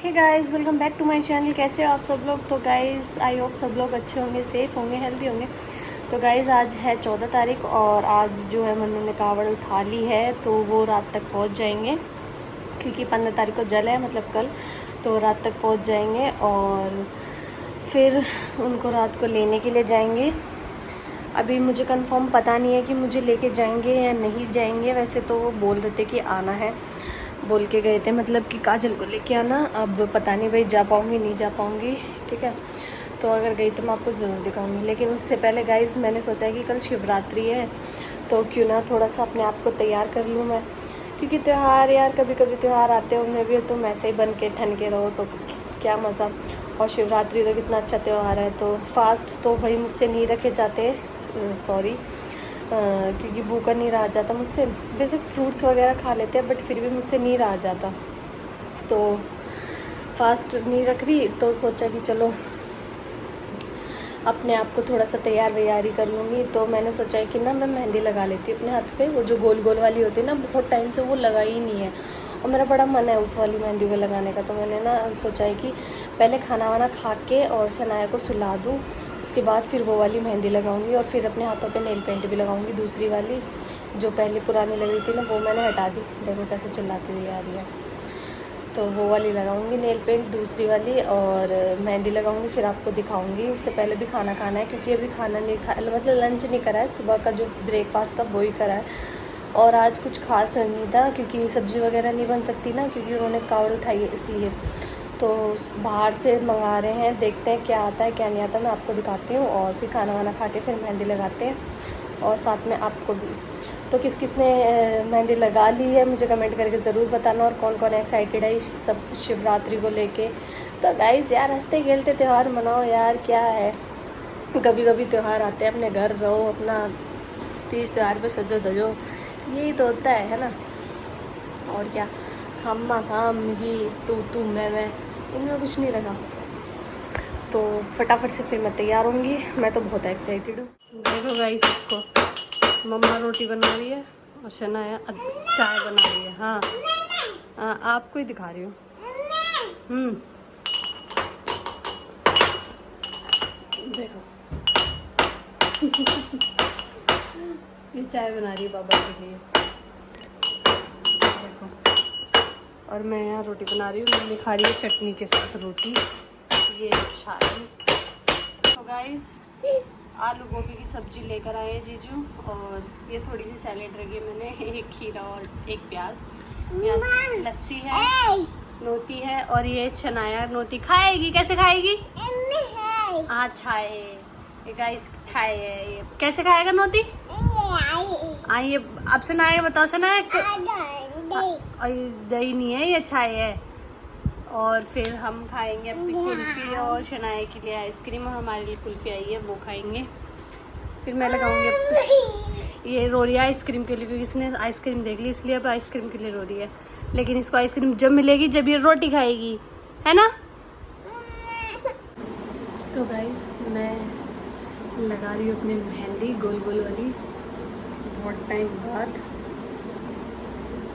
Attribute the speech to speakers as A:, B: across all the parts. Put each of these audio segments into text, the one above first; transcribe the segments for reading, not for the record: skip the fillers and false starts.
A: Hey guys, welcome back to my channel. कैसे हो आप सब लोग? तो गाइस आई होप सब लोग अच्छे होंगे, सेफ़ होंगे, हेल्दी होंगे। तो गाइस आज है 14 तारीख और आज जो है मन्नू ने कावड़ उठा ली है, तो वो रात तक पहुंच जाएंगे क्योंकि 15 तारीख को जल है, मतलब कल। तो रात तक पहुंच जाएंगे और फिर उनको रात को लेने के लिए जाएंगे। अभी मुझे कंफर्म पता नहीं है कि मुझे लेके जाएंगे या नहीं जाएंगे। वैसे तो वो बोल रहे थे कि आना है, बोल के गए थे, मतलब कि काजल को लेके आना। अब पता नहीं भाई जा पाऊँगी नहीं जा पाऊँगी, ठीक है। तो अगर गई तो मैं आपको ज़रूर दिखाऊंगी, लेकिन उससे पहले गाइज़ मैंने सोचा है कि कल शिवरात्रि है, तो क्यों ना थोड़ा सा अपने आप को तैयार कर लूँ मैं। क्योंकि त्यौहार यार, कभी कभी त्यौहार आते होंगे भी, तुम ऐसे ही बन के ठन के रहो तो क्या मज़ा। और शिवरात्रि तो कितना अच्छा त्यौहार है। तो फास्ट तो भाई मुझसे नहीं रखे जाते, सॉरी, क्योंकि भूखा नहीं रहा जाता मुझसे। बेसिक फ्रूट्स वगैरह खा लेते हैं, बट फिर भी मुझसे नहीं रहा जाता। तो फास्ट नहीं रख रही, तो सोचा कि चलो अपने आप को थोड़ा सा तैयार वैयारी कर लूँगी। तो मैंने सोचा है कि ना मैं मेहंदी लगा लेती हूँ अपने हाथ पे। वो जो गोल गोल वाली होती है ना, बहुत टाइम से वो लगाई ही नहीं है और मेरा बड़ा मन है उस वाली मेहंदी को लगाने का। तो मैंने ना सोचा है कि पहले खाना वाना खा के और शनाया को सुला दूँ, उसके बाद फिर वो वाली मेहंदी लगाऊंगी और फिर अपने हाथों पे नेल पेंट भी लगाऊंगी। दूसरी वाली जो पहले पुरानी लग रही थी ना, वो मैंने हटा दी। देखो कैसे चिल्लाती हुई आ रही है। तो वो वाली लगाऊंगी नेल पेंट, दूसरी वाली, और मेहंदी लगाऊंगी। फिर आपको दिखाऊंगी। उससे पहले भी खाना खाना है, क्योंकि अभी खाना नहीं खा, मतलब लंच नहीं करा है। सुबह का जो ब्रेकफास्ट था वही करा है। और आज कुछ खास नहीं था, क्योंकि सब्ज़ी वगैरह नहीं बन सकती ना, क्योंकि उन्होंने कावड़ उठाई है इसलिए। तो बाहर से मंगा रहे हैं, देखते हैं क्या आता है क्या नहीं आता, मैं आपको दिखाती हूँ। और फिर खाना वाना खा के फिर मेहंदी लगाते हैं और साथ में आपको भी। तो किस किस ने मेहंदी लगा ली है मुझे कमेंट करके ज़रूर बताना, और कौन कौन एक्साइटेड है इस सब शिवरात्रि को लेके। तो गाइस यार, हंसते खेलते त्यौहार मनाओ यार, क्या है। कभी कभी त्यौहार आते हैं, अपने घर रहो, अपना तीज त्यौहार पे सजो धजो, यही तो होता है ना। और क्या, खामा खाम ही तू मैं, इनमें कुछ नहीं रखा। तो फटाफट से फिर मैं तैयार होंगी। मैं तो बहुत एक्साइटेड हूँ। देखो गाइस, इसको मम्मा रोटी बना रही है और शनाया चाय बना रही है। हाँ हाँ, आपको ही दिखा रही हूँ। देखो ये चाय बना रही है बाबा के लिए, देखो। और मैं यहाँ रोटी बना रही हूँ, मम्मी खा रही है चटनी के साथ रोटी। ये चाय। तो गाइस आलू गोभी की सब्जी लेकर आए हैं जीजू, और ये थोड़ी सी सैलेड रखी है मैंने, एक खीरा और एक प्याज। यहाँ लस्सी है, नोती है, और ये छनाया नोती खाएगी। कैसे खाएगी? हाँ छाए, ये गाइस छाए है। ये कैसे खाएगा नोती? ये अब सुनाया, बताओ सुनाया। दही नहीं है, ये छाए है। और फिर हम खाएंगे अपनी कुल्फी, और शनाया के लिए आइसक्रीम, और हमारे लिए कुल्फी आई है वो खाएंगे। फिर मैं लगाऊंगी ये रो रही है आइसक्रीम के लिए, क्योंकि इसने आइसक्रीम देख ली, इसलिए अब आइसक्रीम के लिए रो रही है। लेकिन इसको आइसक्रीम जब मिलेगी जब ये रोटी खाएगी, है ना। तो गाइस मैं लगा रही हूँ अपनी मेहंदी गोल गोल वाली, बहुत टाइम बाद।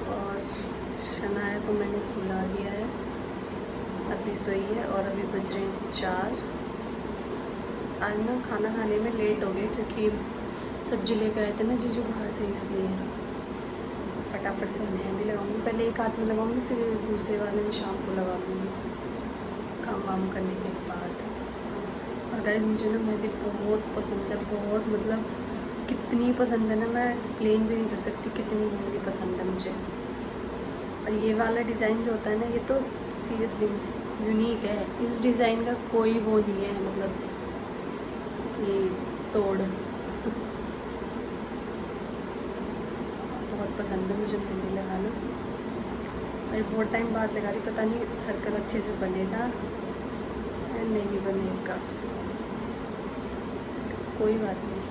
A: और शनाया को मैंने सुला दिया है, अभी सोई है, और अभी बज रहे हैं 4। आज ना खाना खाने में लेट हो गए, क्योंकि सब्जी लेकर आए थे ना जीजू बाहर से, इसलिए। फटाफट से मेहंदी लगाऊंगी, पहले एक हाथ में लगाऊंगी, फिर दूसरे वाले में शाम को लगा दूँगी काम वाम करने के बाद। और गाइस मुझे ना मेहंदी बहुत पसंद है, बहुत, मतलब कितनी पसंद है ना, मैं एक्सप्लेन भी नहीं कर सकती कितनी मेहंदी पसंद है मुझे। और ये वाला डिज़ाइन जो होता है ना, ये तो सीरियसली यूनिक है। इस डिज़ाइन का कोई वो नहीं है, मतलब कि तोड़। बहुत पसंद है मुझे मेहंदी लगाना। भाई बहुत टाइम बाद लगा रही, पता नहीं सर्कल अच्छे से बनेगा या नहीं बनेगा, कोई बात नहीं।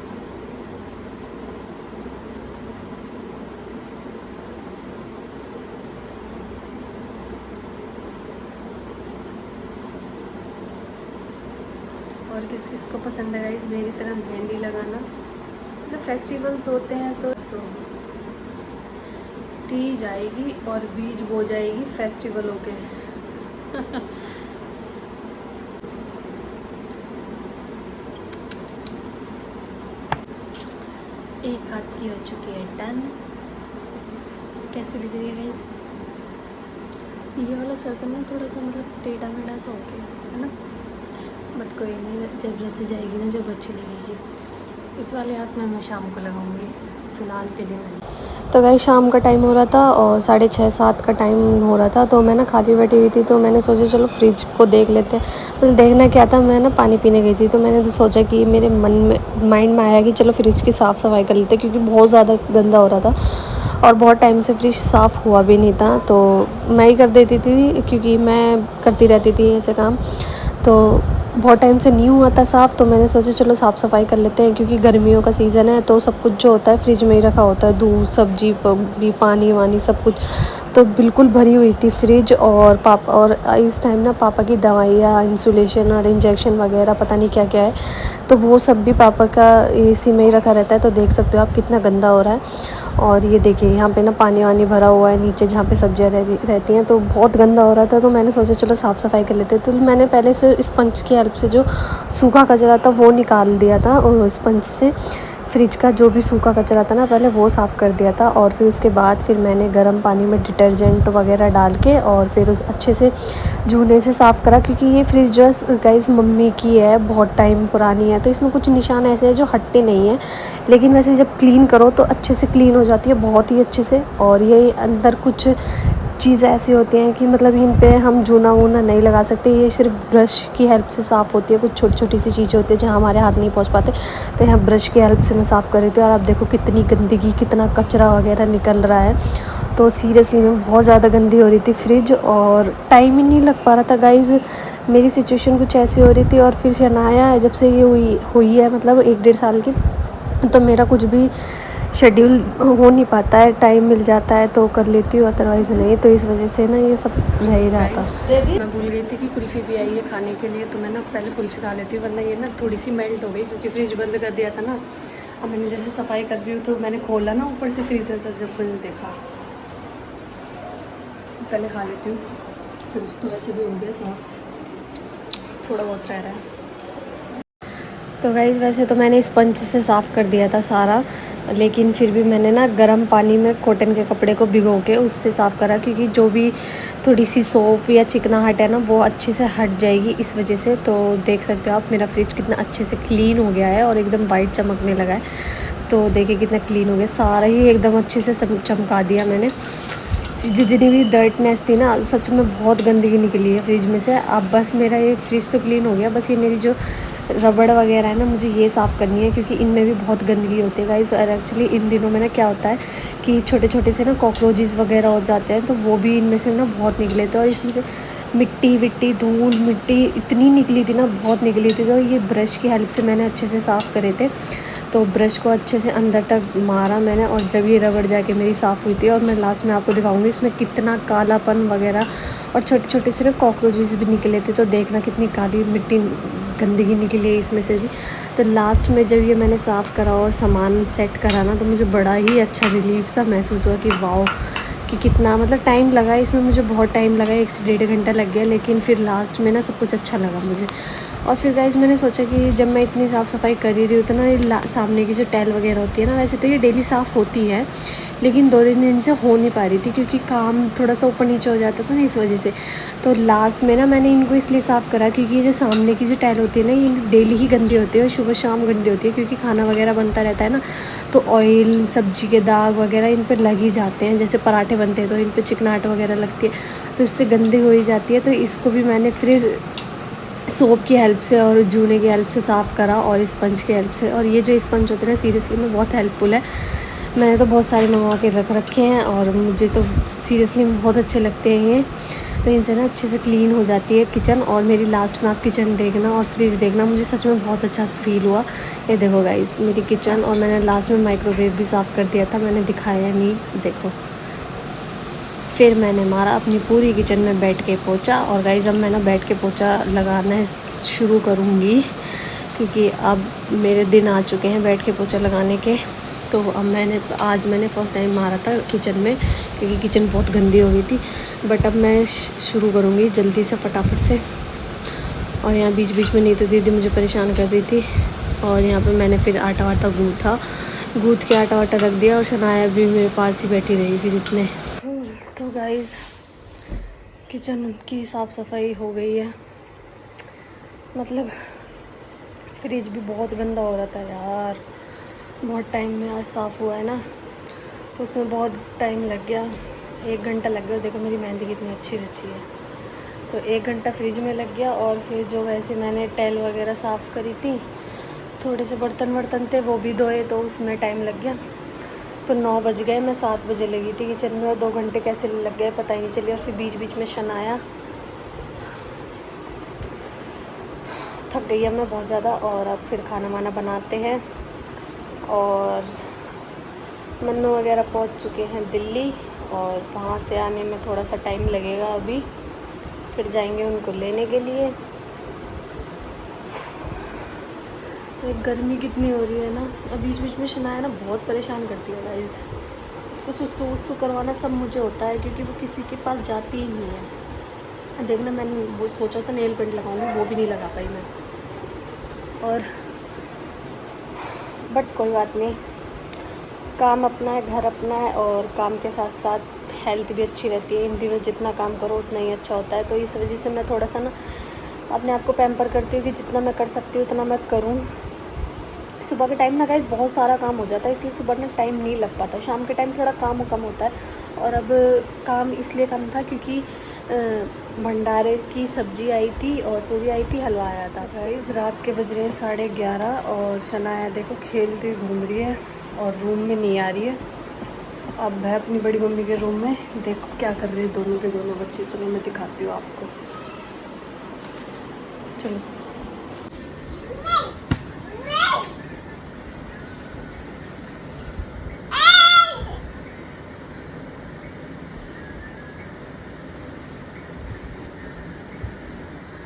A: और किस किस को पसंद है गाइस मेरी तरह मेहंदी लगाना। मतलब फेस्टिवल्स होते हैं तो तीज आएगी और बीज बो जाएगी फेस्टिवलों के, एक हाथ की हो चुकी है डन। कैसी दिख रही है गाइस? ये वाला सर्कल ना थोड़ा सा मतलब टेढ़ा मेढ़ा सा हो गया है ना, बट कोई नहीं, जब रच जाएगी ना, जब अच्छी लगेगी। इस वाले हाथ में मैं शाम को लगाऊंगी, फ़िलहाल के लिए मैं। तो गाइस शाम का टाइम हो रहा था और 6:30-7 का टाइम हो रहा था, तो मैं ना खाली बैठी हुई थी, तो मैंने सोचा चलो फ्रिज को देख लेते हैं। मतलब देखना क्या था, मैं ना पानी पीने गई थी, तो मैंने तो सोचा कि मेरे मन में माइंड में आया कि चलो फ्रिज की साफ़ सफाई कर लेते, क्योंकि बहुत ज़्यादा गंदा हो रहा था और बहुत टाइम से फ्रिज साफ़ हुआ भी नहीं था। तो मैं ही कर देती थी, क्योंकि मैं करती रहती थी ऐसे काम, तो बहुत टाइम से नहीं हुआ था साफ़। तो मैंने सोचा चलो साफ़ सफाई कर लेते हैं, क्योंकि गर्मियों का सीज़न है, तो सब कुछ जो होता है फ्रिज में ही रखा होता है, दूध सब्जी भी, पानी वानी सब कुछ, तो बिल्कुल भरी हुई थी फ्रिज। और इस टाइम ना पापा की दवाइयाँ, इंसुलेशन और इंजेक्शन वगैरह पता नहीं क्या क्या है, तो वो सब भी पापा का एसी में ही रखा रहता है। तो देख सकते हो आप कितना गंदा हो रहा है। और ये देखिए यहाँ पे ना पानी वानी भरा हुआ है नीचे, जहाँ पे सब्जियाँ रहती हैं, तो बहुत गंदा हो रहा था। तो मैंने सोचा चलो साफ़ सफाई कर लेते, तो मैंने पहले से स्पंज की हेल्प से जो सूखा कचरा था वो निकाल दिया था, और स्पंज से फ्रिज का जो भी सूखा कचरा था ना पहले वो साफ़ कर दिया था। और फिर उसके बाद फिर मैंने गर्म पानी में डिटर्जेंट वगैरह डाल के और फिर उस अच्छे से जूने से साफ़ करा, क्योंकि ये फ्रिज जो गाइस मम्मी की है, बहुत टाइम पुरानी है, तो इसमें कुछ निशान ऐसे हैं जो हटते नहीं हैं, लेकिन वैसे जब क्लीन करो तो अच्छे से क्लीन हो जाती है, बहुत ही अच्छे से। और ये अंदर कुछ चीज़ें ऐसी होती हैं कि मतलब इन पे हम जूना वूना नहीं लगा सकते, ये सिर्फ ब्रश की हेल्प से साफ़ होती है। कुछ छोटी छोटी सी चीज़ें होती है जहाँ हमारे हाथ नहीं पहुँच पाते, तो यहाँ ब्रश की हेल्प से मैं साफ़ कर रही थी। और आप देखो कितनी गंदगी, कितना कचरा वगैरह निकल रहा है। तो सीरियसली मैं बहुत ज़्यादा गंदी हो रही थी फ्रिज, और टाइम ही नहीं लग पा रहा था गाइज़। मेरी सिचुएशन कुछ ऐसी हो रही थी, और फिर शनाया है जब से ये हुई है, मतलब 1-1.5 साल की, तो मेरा कुछ भी शेड्यूल हो नहीं पाता है। टाइम मिल जाता है तो कर लेती हूँ, अदरवाइज़ नहीं, तो इस वजह से ना ये सब रह ही रहा था। मैं भूल गई थी कि कुल्फ़ी भी आई है खाने के लिए, तो मैं ना पहले कुल्फ़ी खा लेती हूँ, वरना ये ना थोड़ी सी मेल्ट हो गई, क्योंकि फ्रिज बंद कर दिया था ना। अब मैंने जैसे सफाई कर रही हूँ तो मैंने खोला ना ऊपर से फ्रीज़र, तो जब मैंने देखा, पहले खा लेती हूँ। फ्रिज तो वैसे भी हो गया साफ़, थोड़ा बहुत रह रहा है। तो गाइज़ वैसे तो मैंने स्पंज से साफ़ कर दिया था सारा, लेकिन फिर भी मैंने ना गर्म पानी में कॉटन के कपड़े को भिगो के उससे साफ़ करा, क्योंकि जो भी थोड़ी सी सोप या चिकनाहट है ना वो अच्छे से हट जाएगी इस वजह से। तो देख सकते हो आप मेरा फ्रिज कितना अच्छे से क्लीन हो गया है और एकदम वाइट चमकने लगा है। तो देखिए कितना क्लीन हो गया, सारा ही एकदम अच्छे से चमका दिया मैंने। जितनी भी डर्टनेस थी ना, सच में बहुत गंदगी निकली है फ्रिज में से। अब बस मेरा ये फ्रिज तो क्लीन हो गया, बस ये मेरी जो रबड़ वगैरह है ना, मुझे ये साफ़ करनी है, क्योंकि इनमें भी बहुत गंदगी होती है गाइस। और एक्चुअली इन दिनों में ना क्या होता है कि छोटे छोटे से ना कॉकरोचेस वगैरह हो जाते हैं, तो वो भी इनमें से ना बहुत निकले थे। और इसमें से मिट्टी विट्टी, धूल मिट्टी इतनी निकली थी ना, बहुत निकली थी। तो ये ब्रश की हेल्प से मैंने अच्छे से साफ़ करे थे। तो ब्रश को अच्छे से अंदर तक मारा मैंने, और जब ये रबड़ जाके मेरी साफ़ हुई थी। और मैं लास्ट में आपको दिखाऊंगी इसमें कितना कालापन वगैरह और छोटे छोटे से ना कॉकरोचेस भी निकले थे। तो देखना कितनी काली मिट्टी गंदगी निकली है इसमें से भी। तो लास्ट में जब ये मैंने साफ़ करा और सामान सेट करा ना, तो मुझे बड़ा ही अच्छा रिलीफ सा महसूस हुआ कि वाओ, कि कितना मतलब टाइम लगा इसमें, मुझे बहुत टाइम लगा, 1 से 1.5 घंटा लग गया, लेकिन फिर लास्ट में ना सब कुछ अच्छा लगा मुझे। और फिर गाइस मैंने सोचा कि जब मैं इतनी साफ़ सफाई कर ही रही हूँ, तो ना ये सामने की जो टाइल वगैरह होती है ना, वैसे तो ये डेली साफ़ होती है, लेकिन 2-3 दिन से हो नहीं पा रही थी, क्योंकि काम थोड़ा सा ऊपर नीचे हो जाता था ना, इस वजह से। तो लास्ट में ना मैंने इनको इसलिए साफ़ करा, क्योंकि ये जो सामने की जो टाइल होती है ना, ये डेली ही गंदी होती है और सुबह शाम गंदी होती है, क्योंकि खाना वगैरह बनता रहता है ना, तो ऑयल सब्जी के दाग वगैरह इन पर लग ही जाते हैं। जैसे पराठे बनते हैं तो इन पर चिकनाहट वगैरह लगती है, तो इससे गंदी हो ही जाती है। तो इसको भी मैंने फिर सोप की हेल्प से और जूने की हेल्प से साफ़ करा, और स्पंज की हेल्प से। और ये जो स्पंज होते हैं ना, सीरियसली में बहुत हेल्पफुल है। मैंने तो बहुत सारे मंगवा के रख रखे हैं, और मुझे तो सीरियसली बहुत अच्छे लगते हैं ये। तो इनसे ना अच्छे से क्लीन हो जाती है किचन। और मेरी लास्ट में आप किचन देखना और फ्रिज देखना, मुझे सच में बहुत अच्छा फ़ील हुआ। ये देखो गाइस मेरी किचन, और मैंने लास्ट में माइक्रोवेव भी साफ़ कर दिया था, मैंने दिखाया नहीं, देखो। फिर मैंने मारा अपनी पूरी किचन में बैठ के पोछा। और गाइस अब मैं ना बैठ के पोछा लगाना शुरू करूँगी, क्योंकि अब मेरे दिन आ चुके हैं बैठ के पोछा लगाने के। तो अब आज मैंने फ़र्स्ट टाइम मारा था किचन में, क्योंकि किचन बहुत गंदी हो गई थी। बट अब मैं शुरू करूँगी जल्दी से फटाफट से। और यहाँ बीच बीच में नीतू दीदी मुझे परेशान कर रही थी। और यहाँ पे मैंने फिर आटा वाटा गूँथ के आटा वाटा रख दिया। और शनाया भी मेरे पास ही बैठी रही फिर इतने। तो गाइज़ किचन की साफ़ सफाई हो गई है। मतलब फ्रिज भी बहुत गंदा हो रहा था यार, बहुत टाइम में आज साफ़ हुआ है ना, तो उसमें बहुत टाइम लग गया। 1 घंटा लग गया। देखो मेरी मेहंदी कितनी अच्छी रची है। तो 1 घंटा फ्रिज में लग गया। और फिर जो वैसे मैंने टेल वगैरह साफ़ करी थी, थोड़े से बर्तन वर्तन थे वो भी धोए, तो उसमें टाइम लग गया। तो 9 बज गए। मैं 7 बजे लगी थी किचन में और 2 घंटे कैसे लग गए पता ही नहीं चली। और फिर बीच बीच में शनाया, थक गई अब मैं बहुत ज़्यादा। और अब फिर खाना वाना बनाते हैं। और मन्नू वगैरह पहुंच चुके हैं दिल्ली, और वहाँ से आने में थोड़ा सा टाइम लगेगा अभी। फिर जाएंगे उनको लेने के लिए। तो गर्मी कितनी हो रही है ना। अब बीच बीच में शनाया ना बहुत परेशान करती है गाइस। उसको सुसु वुसु करवाना सब मुझे होता है, क्योंकि वो किसी के पास जाती ही नहीं है। देखना मैंने वो सोचा था नेल पेंट लगाऊंगी, वो भी नहीं लगा पाई मैं। और बट कोई बात नहीं, काम अपना है, घर अपना है, और काम के साथ साथ हेल्थ भी अच्छी रहती है। इन दिनों जितना काम करो उतना ही अच्छा होता है। तो इस वजह से मैं थोड़ा सा ना अपने आप को पैम्पर करती हूँ कि जितना मैं कर सकती हूँ उतना मैं करूँ। सुबह के टाइम ना गाइस बहुत सारा काम हो जाता है, इसलिए सुबह में टाइम नहीं लग पाता। शाम के टाइम थोड़ा काम कम होता है। और अब काम इसलिए कम था क्योंकि भंडारे की सब्जी आई थी और पूरी आई थी, हलवा आया था। गाइस रात के बज रहे हैं 11:30 और शनाया देखो खेलती घूम रही है और रूम में नहीं आ रही है। अब है अपनी बड़ी मम्मी के रूम में। देखो क्या कर रहे हैं दोनों के दोनों बच्चे। चलो मैं दिखाती हूँ आपको। चलो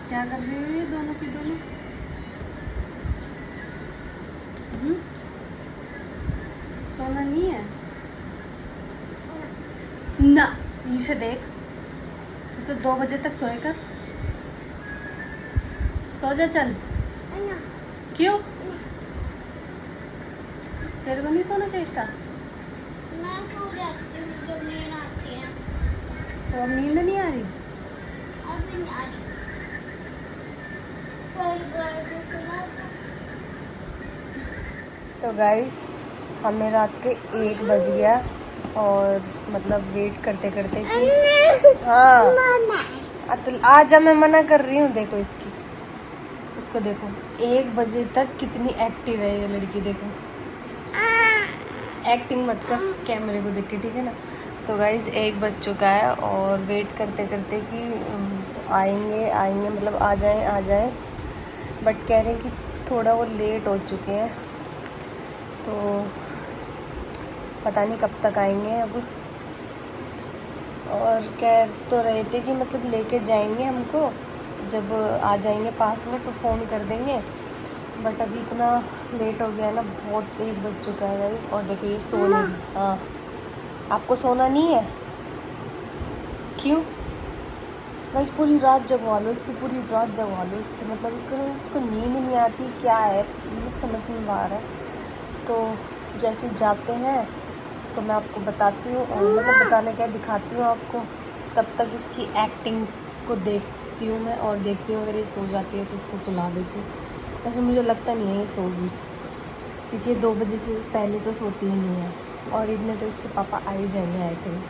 A: क्या कर रही हो ये दोनों की दोनों? सोना नहीं है ना। इसे देख, तो 2 बजे तक सोएगा। सो जा चल। क्यों तेरे को नहीं सोना चाहिए स्टार?
B: मैं सो जाती हूँ जब नींद आती है।
A: तो अब नींद नहीं आ रही?
B: अभी नहीं आ रही। पर सुना
A: तो गाइस हमें रात के 1 बज गया। और मतलब वेट करते करते कि हाँ तो आज मैं मना कर रही हूँ। देखो इसको देखो 1 बजे तक कितनी एक्टिव है ये लड़की। देखो एक्टिंग मत कर कैमरे को देख के, ठीक है ना। तो गाइस 1 बज चुका है और वेट करते करते कि आएंगे मतलब आ जाएं। बट कह रहे हैं कि थोड़ा वो लेट हो चुके हैं, तो पता नहीं कब तक आएंगे अब। और कह तो रहे थे कि मतलब लेके जाएंगे हमको, जब आ जाएंगे पास में तो फ़ोन कर देंगे। बट अभी इतना लेट हो गया ना, बहुत 1 बज चुका है गाइस। और देखो ये सो नहीं रही। हाँ आपको सोना नहीं है? क्यों गाइस? पूरी रात जगवा लो इससे, पूरी रात जगवा लो इससे। मतलब इसको नींद नहीं आती क्या है, मुझे समझ में आ रहा है। तो जैसे जाते हैं तो मैं आपको बताती हूँ, मतलब बताने क्या दिखाती हूँ आपको। तब तक इसकी एक्टिंग को देखती हूँ मैं, और देखती हूँ अगर ये सो जाती है तो उसको सुला देती हूँ। वैसे मुझे लगता नहीं है ये सोगी, क्योंकि 2 बजे से पहले तो सोती ही नहीं है। और इतने तो इसके पापा आ ही जाएंगे आई थिंक।